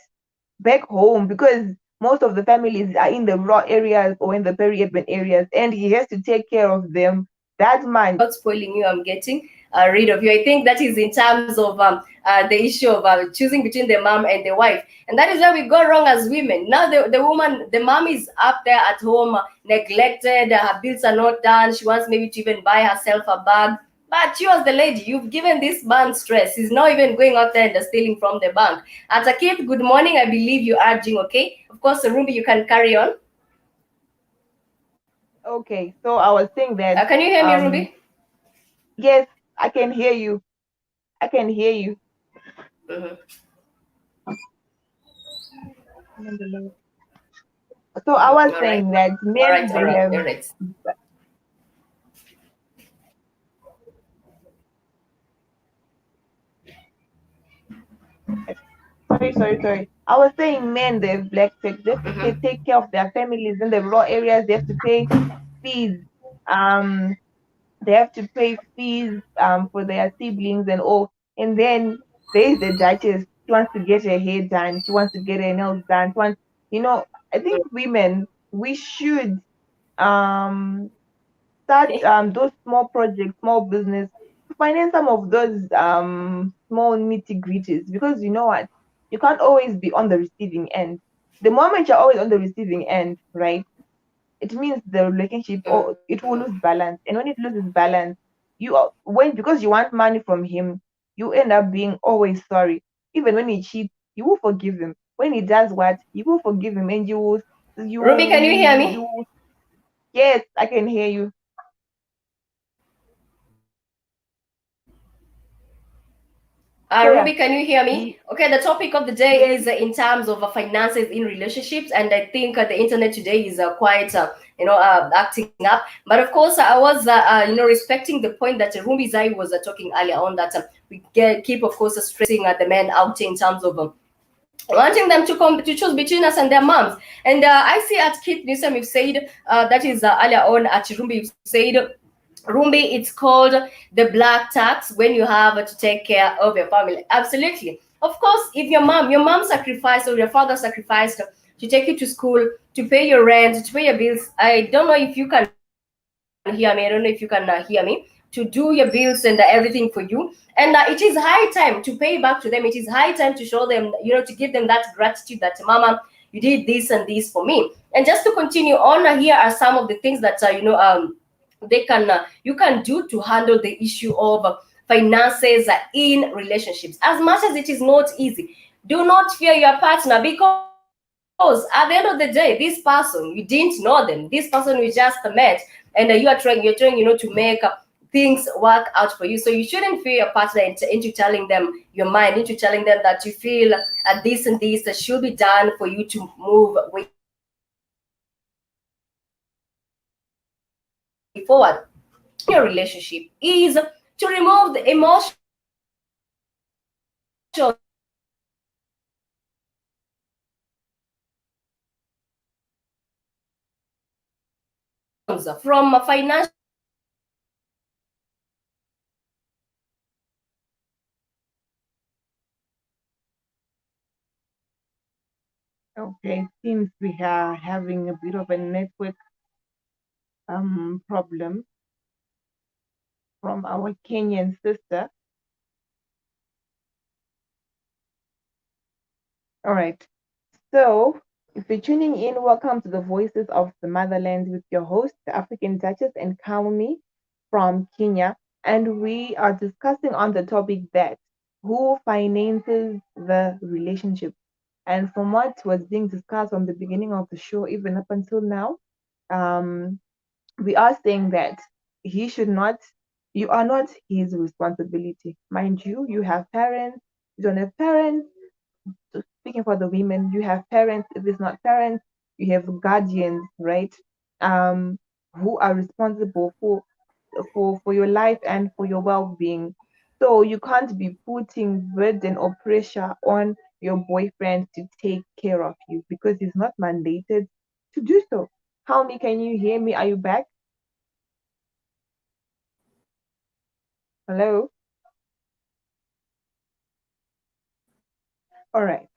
back home because most of the families are in the rural areas or in the peri-urban areas, and he has to take care of them. That money. Not spoiling you, I'm getting rid of you. I think that is in terms of the issue of choosing between the mom and the wife, and that is where we go wrong as women. Now the woman, the mom is up there at home, neglected, her bills are not done, she wants maybe to even buy herself a bag. But you as the lady, you've given this man stress. He's not even going out there and stealing from the bank. At a kid, good morning, I believe you are doing okay. Of course, Rumbi, you can carry on. Okay, so I was saying that, Can you hear me, Rumbi? yes, I can hear you. I can hear you. Mhm. So I was All right. saying that All right, men all they right, have. all right. Sorry. I was saying men they have black tax. They have to Mhm. take care of their families in the rural areas. They have to pay fees. Um, they have to pay fees for their siblings and all. And then there's the duchess. She wants to get her hair done. She wants to get her nails done. She wants, I think women we should um start those small projects, small business to finance some of those small nitty gritties because you know what? You can't always be on the receiving end. The moment you're always on the receiving end, right? It means the relationship or it will lose balance. And when it loses balance, when because you want money from him, you end up being always sorry. Even when he cheats, you will forgive him. When he does what, you will forgive him, and Ruby, can you hear me? yes, I can hear you. So yeah, Ruby, can you hear me? we Okay, the topic of the day yes, is in terms of finances in relationships, and I think the internet today is quite, acting up. But of course, I was, respecting the point that Ruby Zai was talking earlier on that keep, of course, stressing the men out in terms of wanting them to come to choose between us and their moms. And I see at Kit Newsom, you've said that is earlier on at Rumbi, you've said Rumbi, it's called the black tax when you have to take care of your family. Absolutely. Of course, if your mom sacrificed or your father sacrificed to take you to school, to pay your rent, to pay your bills. I don't know if you can hear me. I don't know if you can hear me. To do your bills and everything for you. And it is high time to pay back to them. It is high time to show them, to give them that gratitude that, Mama, you did this and this for me. And just to continue on, here are some of the things that, they can you can do to handle the issue of finances in relationships. As much as it is not easy, do not fear your partner, because at the end of the day, this person, you didn't know them, this person you just met, and you're trying, to make things work out for you. So you shouldn't fear your partner into telling them your mind, into telling them that you feel this and this should be done for you to move way forward. The first thing that you can do in your relationship is to remove the emotional distractions from financial okay. Seems we are having a bit of a network problem from our Kenyan sister. All right. So, if you're tuning in, welcome to the Voices of the Motherland with your host, the African Duchess, and Kaumi from Kenya. And we are discussing on the topic that who finances the relationship. And from what was being discussed from the beginning of the show, even up until now, um, we are saying that he should not, you are not his responsibility. Mind you, you have parents, you don't have parents, so speaking for the women, you have parents. If it's not parents, you have guardians, right? Who are responsible for your life and for your well-being. So you can't be putting burden or pressure on your boyfriend to take care of you because he's not mandated to do so. How me? Can you hear me? Are you back? Hello. All right.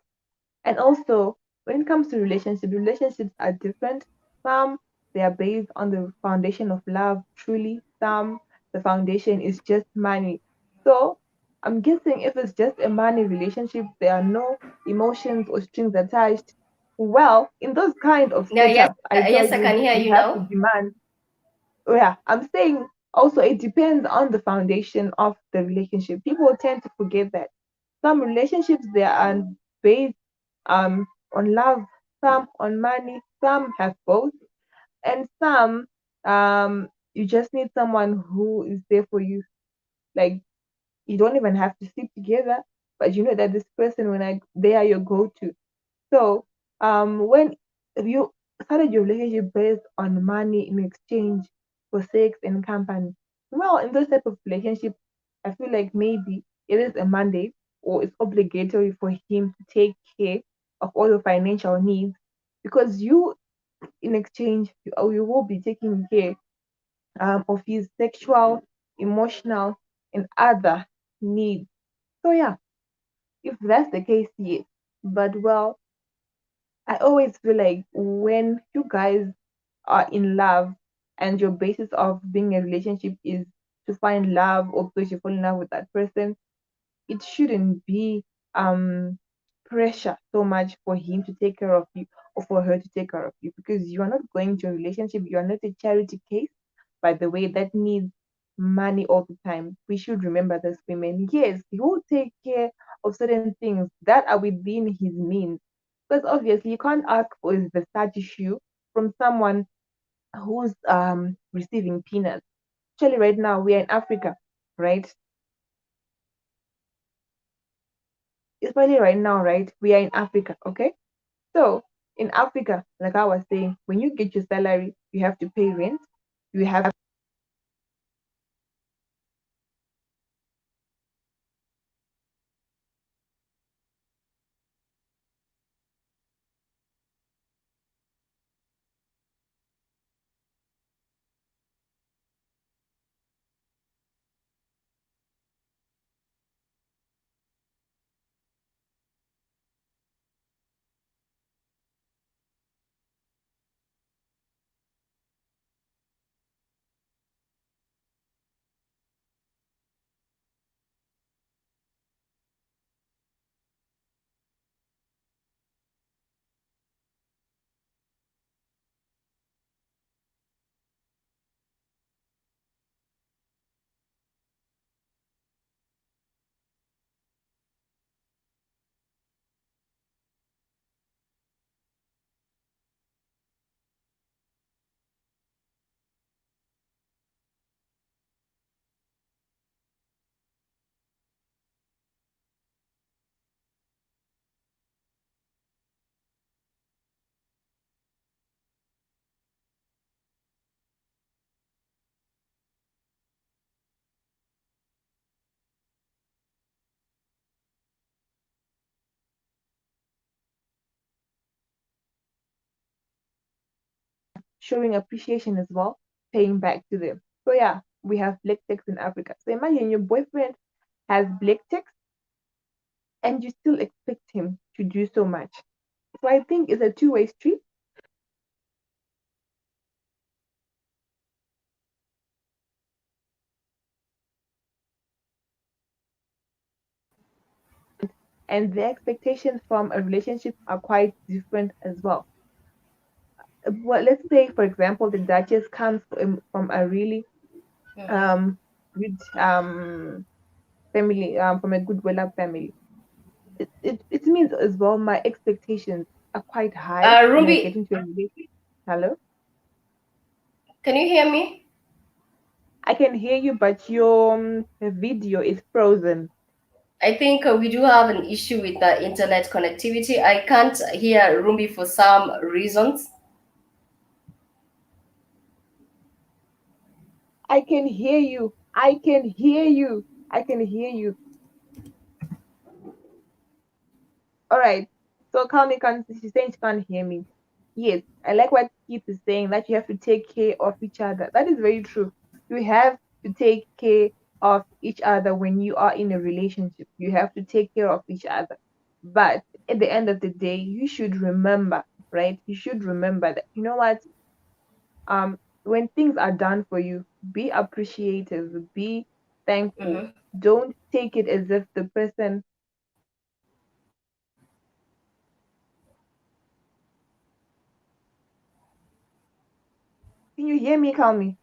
And also, when it comes to relationships are different. Some they are based on the foundation of love, truly. Some the foundation is just money. So I'm guessing if it's just a money relationship, there are no emotions or strings attached. Well, in those kind of Yeah, yes, setups, I tell yes, I you, can hear you you have to now. demand. Oh, yeah, I'm saying also it depends on the foundation of the relationship. People tend to forget that some relationships they are based on love, some on money, some have both, and some you just need someone who is there for you. Like you don't even have to sleep together, but you know that this person when they are your go-to. So when you started your relationship based on money in exchange for sex and company, well, in those type of relationships, I feel like maybe it is a mandate or it's obligatory for him to take care of all your financial needs because you, in exchange, you will be taking care of his sexual, emotional, and other needs. So yeah, if that's the case, yes. But well, I always feel like when you guys are in love and your basis of being in a relationship is to find love or because you fall in love with that person, it shouldn't be pressure so much for him to take care of you or for her to take care of you because you are not going to a relationship, you are not a charity case, by the way, that needs money all the time. We should remember this women. Yes, he will take care of certain things that are within his means. Because obviously you can't ask for his Versace shoe from someone who's receiving peanuts. Actually, right now we are in Africa, right? especially right now, right? We are in Africa, okay? So in Africa, like I was saying, when you get your salary, you have to pay rent, you have showing appreciation as well, paying back to them. So yeah, we have black ticks in Africa. So imagine your boyfriend has black ticks and you still expect him to do so much. So I think it's a two-way street. And the expectations from a relationship are quite different as well. Well, let's say, for example, the Duchess comes from a really Mhm. good family, from a good well-up family. It means as well my expectations are quite high when I get Rumbi, into a relationship. Hello, can you hear me? I can hear you, but your video is frozen. I think we do have an issue with the internet connectivity. I can't hear Rumbi for some reasons. I can hear you. I can hear you. I can hear you. All right. So Kami can she's saying she can't hear me. Yes, I like what Keith is saying that you have to take care of each other. That is very true. You have to take care of each other when you are in a relationship. You have to take care of each other. But at the end of the day, you should remember, right? You should remember that you know what? When things are done for you, be appreciative, be thankful. Mhm. Don't take it as if the person. Can you hear me, Kami?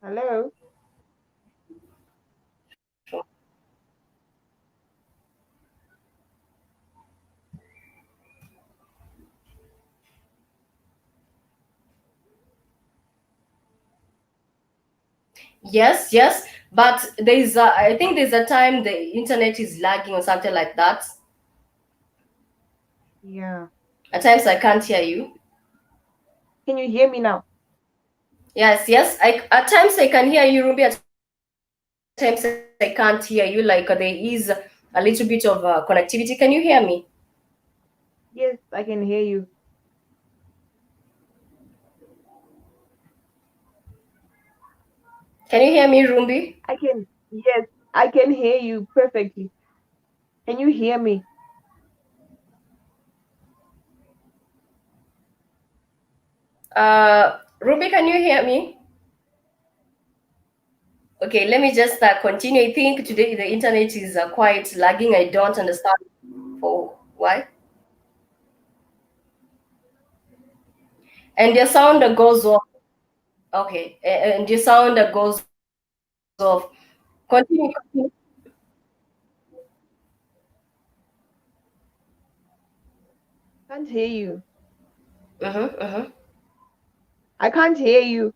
Hello? Yes, yes, but I think there's a time the internet is lagging or something like that. Yeah. At times I can't hear you. Can you hear me now? Yes, yes. At times I can hear you, Ruby. At times I can't hear you. Like there is a little bit of connectivity. Can you hear me? Yes, I can hear you. Can you hear me, Rumbi? Yes, I can hear you perfectly. Can you hear me? Ruby, can you hear me? Okay, let me just continue. I think today the internet is quite lagging. I don't understand for why. And your sound goes off. Okay, and your sound goes off. Continue. Continue. Can't hear you. Mm-hmm, mm-hmm. I can't hear you.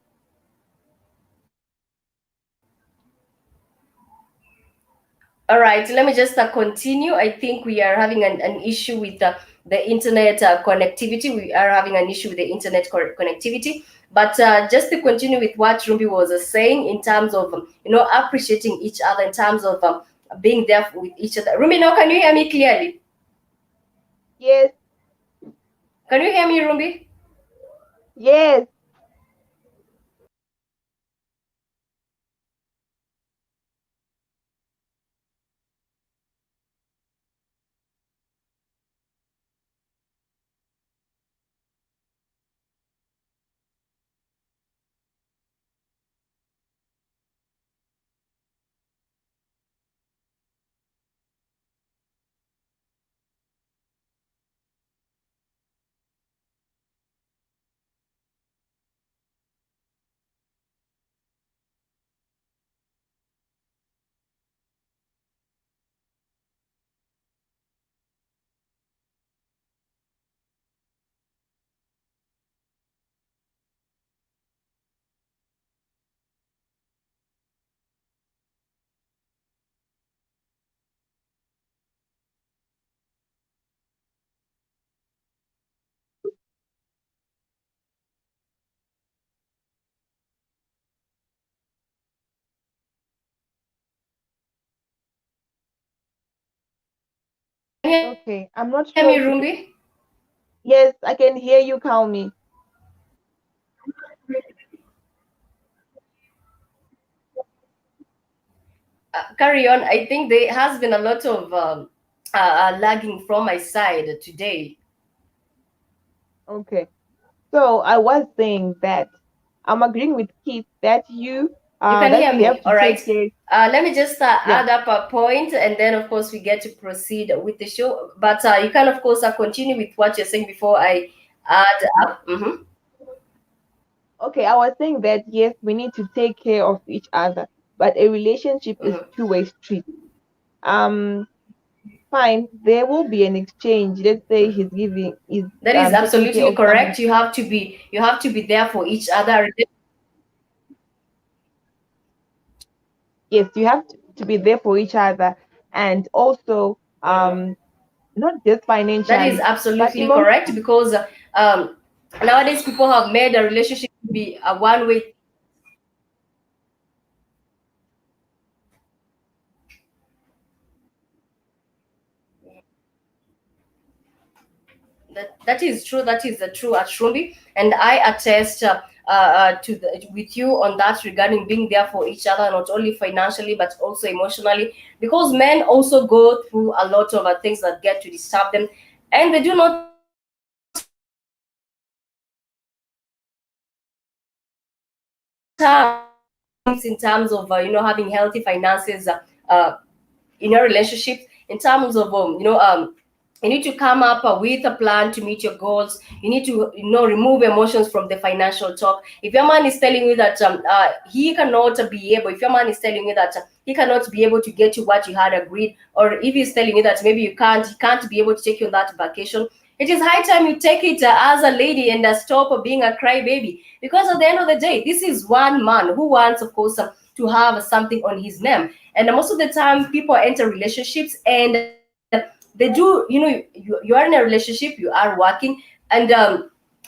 All right, let me just continue. I think we are having an issue with the internet connectivity. We are having an issue with the internet connectivity. But just to continue with what Rumbi was saying in terms of, appreciating each other, in terms of being there with each other. Rumbi, now can you hear me clearly? Yes, Can you hear me, Rumbi? yes. Can you Okay, I'm not hear sure me, if you can. Rumbi? Yes, I can hear you, Calmi. Carry on. I think there has been a lot of lagging from my side today. Okay. So I was saying that I'm agreeing with Keith that You can that hear we have me, to all right? take care. Let me just Yeah. add up a point, and then of course we get to proceed with the show. But you can of course continue with what you're saying before I add up. Mm-hmm. Okay, I was saying that yes, we need to take care of each other, but a relationship is Mm-hmm. two-way street. Um, Fine, there will be an exchange. Let's say he's That is taking care absolutely of something. correct. You have to be there for each other. Yes, you have to be there for each other, and also Mhm. not just That is financially, but absolutely correct emotionally. because um, nowadays people have made a relationship to be a one-way. That is true. That is the true at Shrumbi, and I attest with you on that regarding being there for each other, not only financially but also emotionally, because men also go through a lot of things that get to disturb them, and they do not have in terms of having healthy finances uh, in your relationship, in terms of you need to come up with a plan to meet your goals. You need to remove emotions from the financial talk. If your man is telling you that he cannot be able, if your man is telling you that he cannot be able to get you what you had agreed, or if he's telling you that maybe he can't be able to take you on that vacation, it is high time you take it as a lady and stop being a crybaby, because at the end of the day, this is one man who wants, of course, to have something on his name. And most of the time people enter relationships and they do, you are in a relationship, you are working, and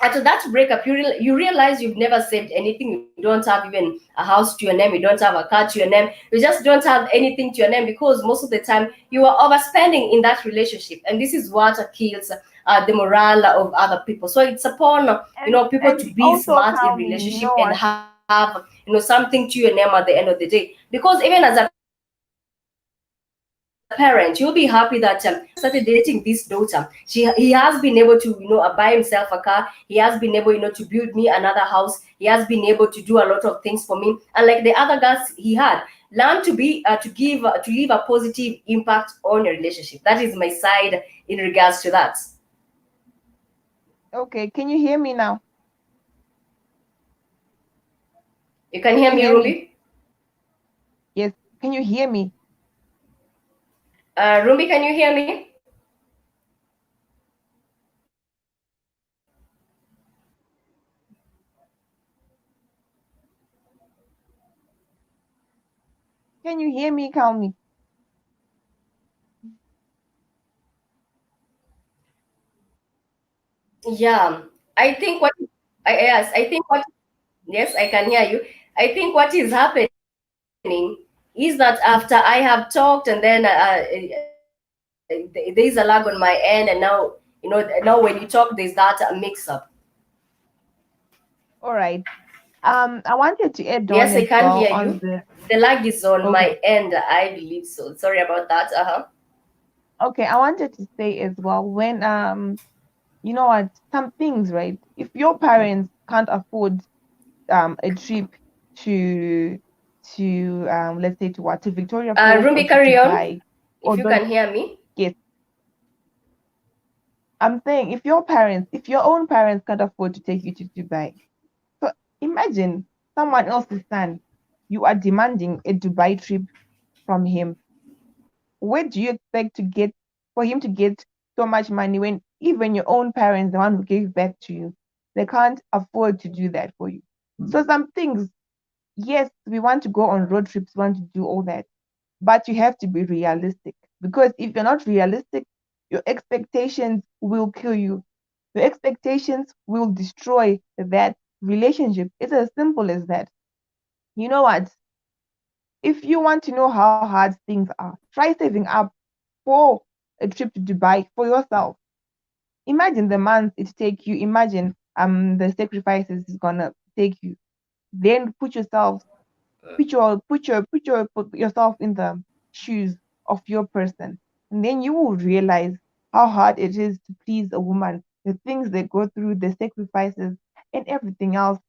after that breakup, you realize you've never saved anything. You don't have even a house to your name, you don't have a car to your name, you just don't have anything to your name, because most of the time you are overspending in that relationship, and this is what kills the morale of other people. So it's upon people And to be also, smart in Calmi, you relationship know and what? have something to your name at the end of the day, because even as a parent, you'll be happy that started dating this daughter. He has been able to buy himself a car. He has been able to build me another house. He has been able to do a lot of things for me. And like the other girls he had, learn to be to leave a positive impact on your relationship. That is my side in regards to that. Okay, can you hear me now? You can Can hear you me, hear me? Rumbi? Yes. Can you hear me? Rumbi, can you hear me? Can you hear me, Calmy? Yeah, I think what yes, I think what yes, I can hear you. I think what is happening is that after I have talked and then there is a lag on my end, and now when you talk, there's that mix up. All right. I wanted to add on Yes, I as can well hear on you. the. The lag is on Okay. my end, I believe so. Sorry about that. Okay. I wanted to say as well when you know what, some things, right? If your parents can't afford a trip to let's say to what, to Victoria Falls or Rumbi, to carry on Dubai, if or you those. can hear me. Yes, I'm saying if your own parents can't afford to take you to Dubai, so imagine someone else's son, you are demanding a Dubai trip from him. Where do you expect to get for him to get so much money when even your own parents, the one who gave back to you, they can't afford to do that for you? So some things, yes, we want to go on road trips, we want to do all that, but you have to be realistic, because if you're not realistic, your expectations will kill you. Your expectations will destroy that relationship. It's as simple as that. You know what? If you want to know how hard things are, try saving up for a trip to Dubai for yourself. Imagine the months it take you. Imagine the sacrifices it's gonna take you. Then put yourself in the shoes of your person, and then you will realize how hard it is to please a woman, the things they go through, the sacrifices, and everything else.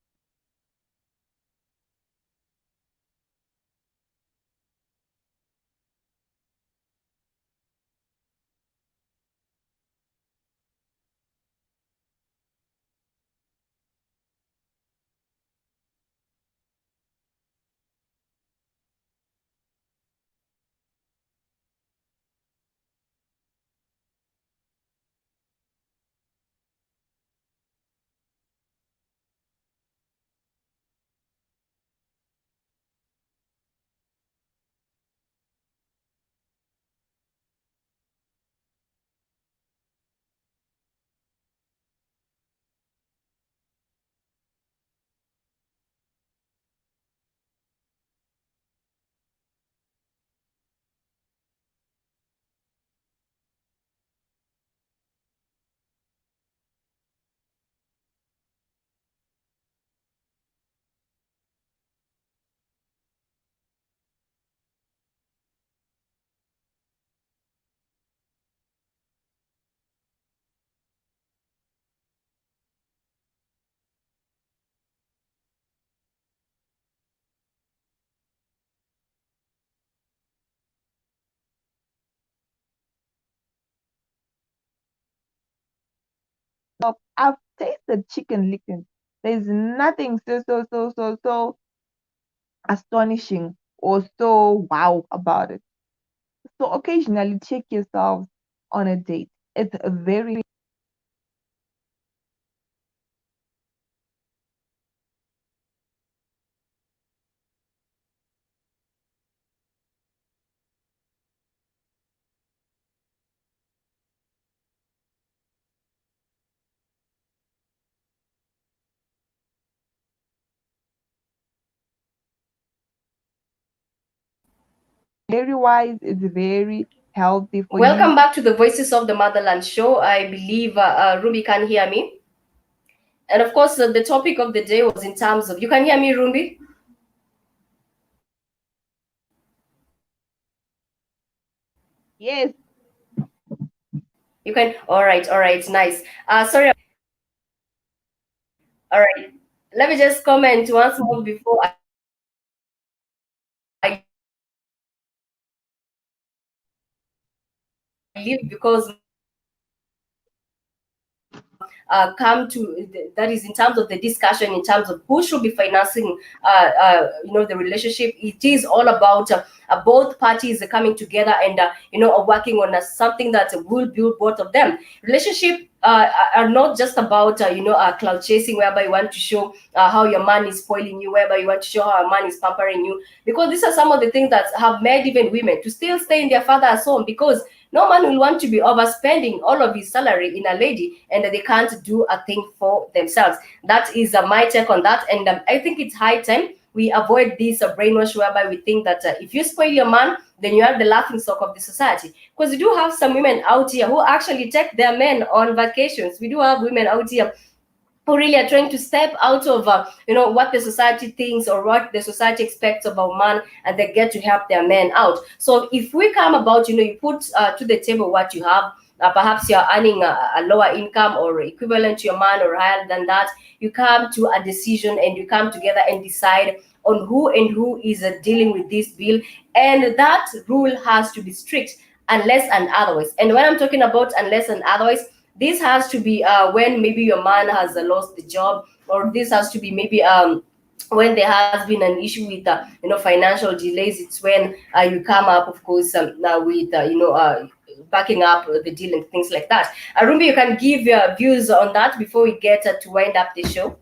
So I've tasted chicken licken. There's nothing so astonishing or so wow about it. So occasionally check yourselves on a date. It's a very very wise. It's very healthy for Welcome you. back to the Voices of the Motherland show. I believe Rumbi can hear me. And of course, the topic of the day was in terms of, you can hear me, Rumbi? Yes, You can, all right, nice. Sorry, all right. Let me just comment once more before I leave, because come to that is in terms of the discussion, in terms of who should be financing the relationship. It is all about both parties coming together and working on something that will build both of them. Relationship are not just about cloud chasing, whereby you want to show how your man is spoiling you, whereby you want to show how a man is pampering you, because these are some of the things that have made even women to still stay in their father's home, because no man will want to be overspending all of his salary in a lady and they can't do a thing for themselves. That is my take on that. And I think it's high time we avoid this brainwash whereby we think that if you spoil your man, then you are the laughing stock of the society. Because we do have some women out here who actually take their men on vacations. We do have women out here who really are trying to step out of what the society thinks or what the society expects of a man, and they get to help their men out. So if we come about, you put to the table what you have, perhaps you're earning a lower income or equivalent to your man or higher than that, you come to a decision and you come together and decide on who is dealing with this bill, and that rule has to be strict unless and otherwise. And when I'm talking about unless and otherwise, this has to be when maybe your man has lost the job, or this has to be maybe when there has been an issue with financial delays. It's when you come up, of course, with backing up the deal and things like that. Rumbi, you can give your views on that before we get to wind up the show.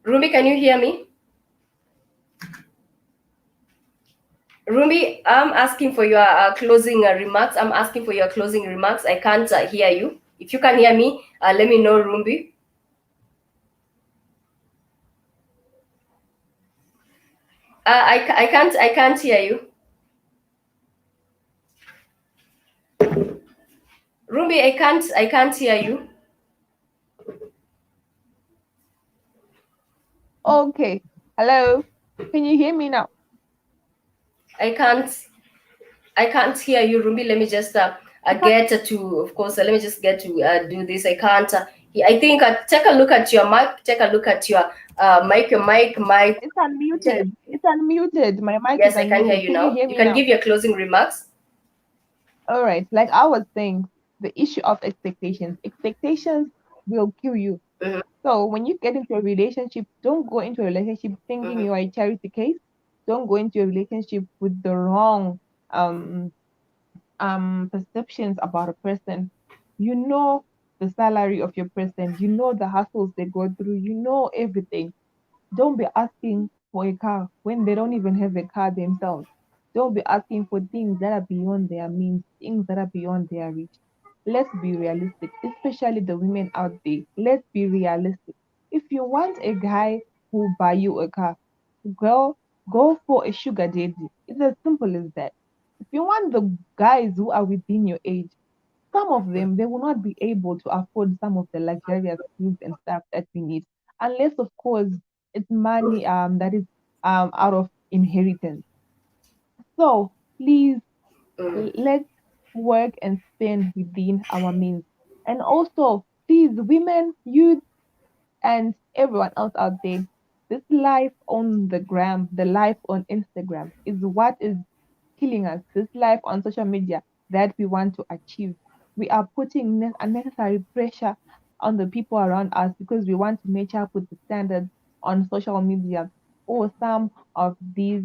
Rumbi, can you hear me? Rumbi, I'm asking for your closing remarks. I'm asking for your closing remarks. I can't hear you. If you can hear me, let me know, Rumbi. I can't hear you. Rumbi, I can't hear you. Okay. Hello. Can you hear me now? I can't hear you, Rumbi. Let me just get to, of course, let me just get to do this. I can't. I think take a look at your mic. Take a look at your mic. Your mic. It's unmuted. It's unmuted. My mic Yes, is I can hear unmuted. you Can now. you hear You me can now? give your closing remarks. All right. Like I was saying, the issue of expectations will kill you. Mhm. So when you get into a relationship, don't go into a relationship thinking Mhm. you are a charity case. Don't go into a relationship with the wrong um perceptions about a person. You know the salary of your person, you know the hassles they go through, you know everything. Don't be asking for a car when they don't even have a car themselves. Don't be asking for things that are beyond their means, things that are beyond their reach. Let's be realistic, especially the women out there. Let's be realistic. If you want a guy who buy you a car, girl, go for a sugar daddy. It's as simple as that. If you want the guys who are within your age, some of them they will not be able to afford some of the luxurious goods and stuff that we need, unless of course it's money that is out of inheritance. So please Mhm. let's work and spend within our means. And also, please, women, youth, and everyone else out there, this life on the gram, the life on Instagram is what is killing us. This life on social media that we want to achieve. We are putting unnecessary pressure on the people around us because we want to match up with the standards on social media or some of these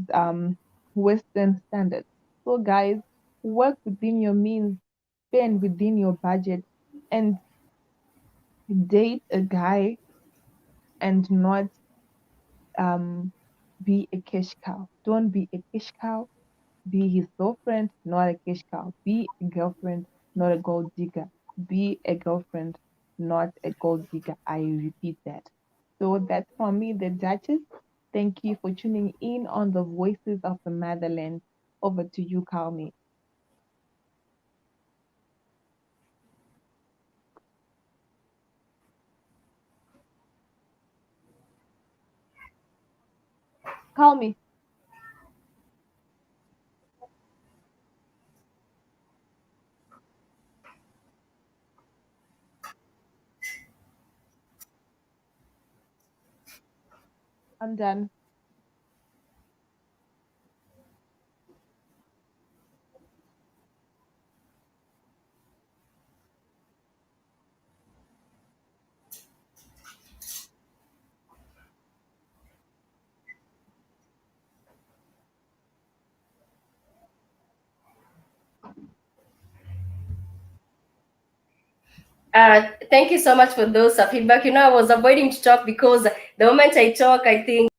Western standards. So, guys, work within your means, spend within your budget, and date a guy and not um be a cash cow. Don't be a cash cow. Be his girlfriend, not a cash cow. Be a girlfriend, not a gold digger. Be a girlfriend, not a gold digger. I repeat that. So that's from me, the Duchess. Thank you for tuning in on the Voices of the Motherland. Over to you, Kalmi. Kalmi. I'm done. Thank you so much for those feedback. I was avoiding to talk because the moment I talk, I think